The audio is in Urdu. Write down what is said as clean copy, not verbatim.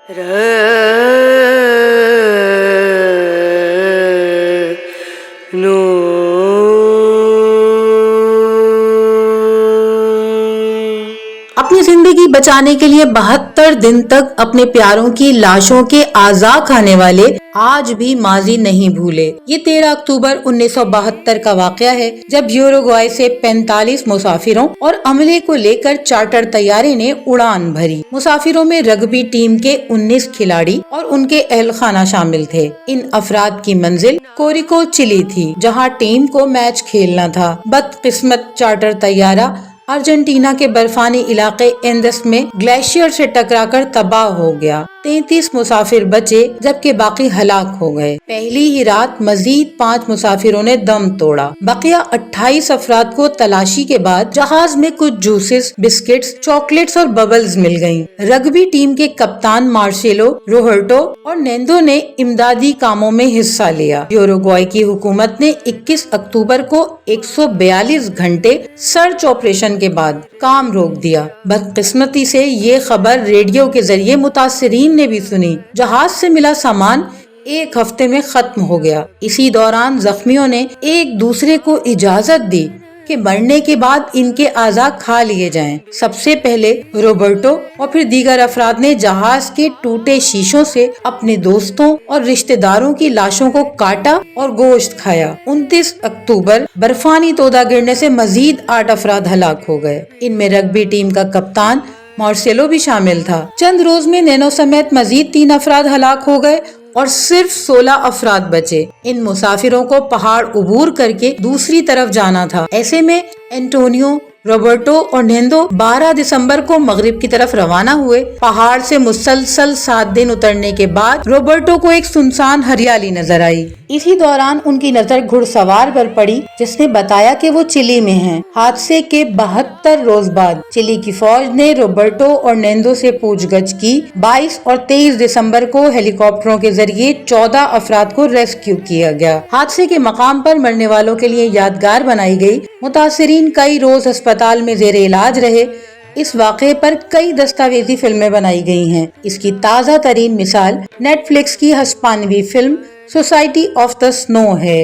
اپنی زندگی بچانے کے لیے 72 دن تک اپنے پیاروں کی لاشوں کے اعضاء کھانے والے آج بھی ماضی نہیں بھولے۔ یہ 13 اکتوبر 1972 کا واقعہ ہے جب یوروگوائے سے 45 مسافروں اور عملے کو لے کر چارٹر طیارے نے اڑان بھری۔ مسافروں میں رگبی ٹیم کے 19 کھلاڑی اور ان کے اہل خانہ شامل تھے۔ ان افراد کی منزل کوریکو چلی تھی جہاں ٹیم کو میچ کھیلنا تھا۔ بدقسمت چارٹر طیارہ ارجنٹینا کے برفانی علاقے ایندس میں گلیشیئر سے ٹکرا کر تباہ ہو گیا۔ 33 مسافر بچے جبکہ باقی ہلاک ہو گئے۔ پہلی ہی رات مزید 5 مسافروں نے دم توڑا۔ بقیہ 28 افراد کو تلاشی کے بعد جہاز میں کچھ جوسز، بسکٹس، چاکلیٹس اور ببلز مل گئیں۔ رگبی ٹیم کے کپتان مارسیلو روبرٹو اور نینڈو نے امدادی کاموں میں حصہ لیا۔ یوروگوائے کی حکومت نے 21 اکتوبر کو 142 گھنٹے سرچ آپریشن کے بعد کام روک دیا۔ بدقسمتی سے یہ خبر ریڈیو کے ذریعے متاثرین نے بھی سنی۔ جہاز سے ملا سامان ایک ہفتے میں ختم ہو گیا۔ اسی دوران زخمیوں نے ایک دوسرے کو اجازت دی کہ مرنے کے بعد ان کے اعضاء کھا لیے جائیں۔ سب سے پہلے روبرٹو اور پھر دیگر افراد نے جہاز کے ٹوٹے شیشوں سے اپنے دوستوں اور رشتہ داروں کی لاشوں کو کاٹا اور گوشت کھایا۔ 29 اکتوبر برفانی تودہ گرنے سے مزید 8 افراد ہلاک ہو گئے۔ ان میں رگبی ٹیم کا کپتان مارسیلو بھی شامل تھا۔ چند روز میں نینو سمیت مزید 3 افراد ہلاک ہو گئے اور صرف 16 افراد بچے۔ ان مسافروں کو پہاڑ عبور کر کے دوسری طرف جانا تھا۔ ایسے میں انٹونیو، روبرٹو اور نینڈو 12 دسمبر کو مغرب کی طرف روانہ ہوئے۔ پہاڑ سے مسلسل 7 دن اترنے کے بعد روبرٹو کو ایک سنسان ہریالی نظر آئی۔ اسی دوران ان کی نظر گھڑ سوار پر پڑی جس نے بتایا کہ وہ چلی میں ہیں۔ حادثے کے 72 روز بعد چلی کی فوج نے روبرٹو اور نینڈو سے پوچھ گچھ کی۔ 22 اور 23 دسمبر کو ہیلی کاپٹروں کے ذریعے 14 افراد کو ریسکیو کیا گیا۔ حادثے کے مقام پر مرنے والوں کے لیے یادگار بنائی گئی۔ متاثرین کئی روز اسپتال میں زیر علاج رہے۔ اس واقعے پر کئی دستاویزی فلمیں بنائی گئی ہیں۔ اس کی تازہ ترین مثال نیٹ فلکس کی ہسپانوی فلم سوسائٹی آف دی سنو ہے۔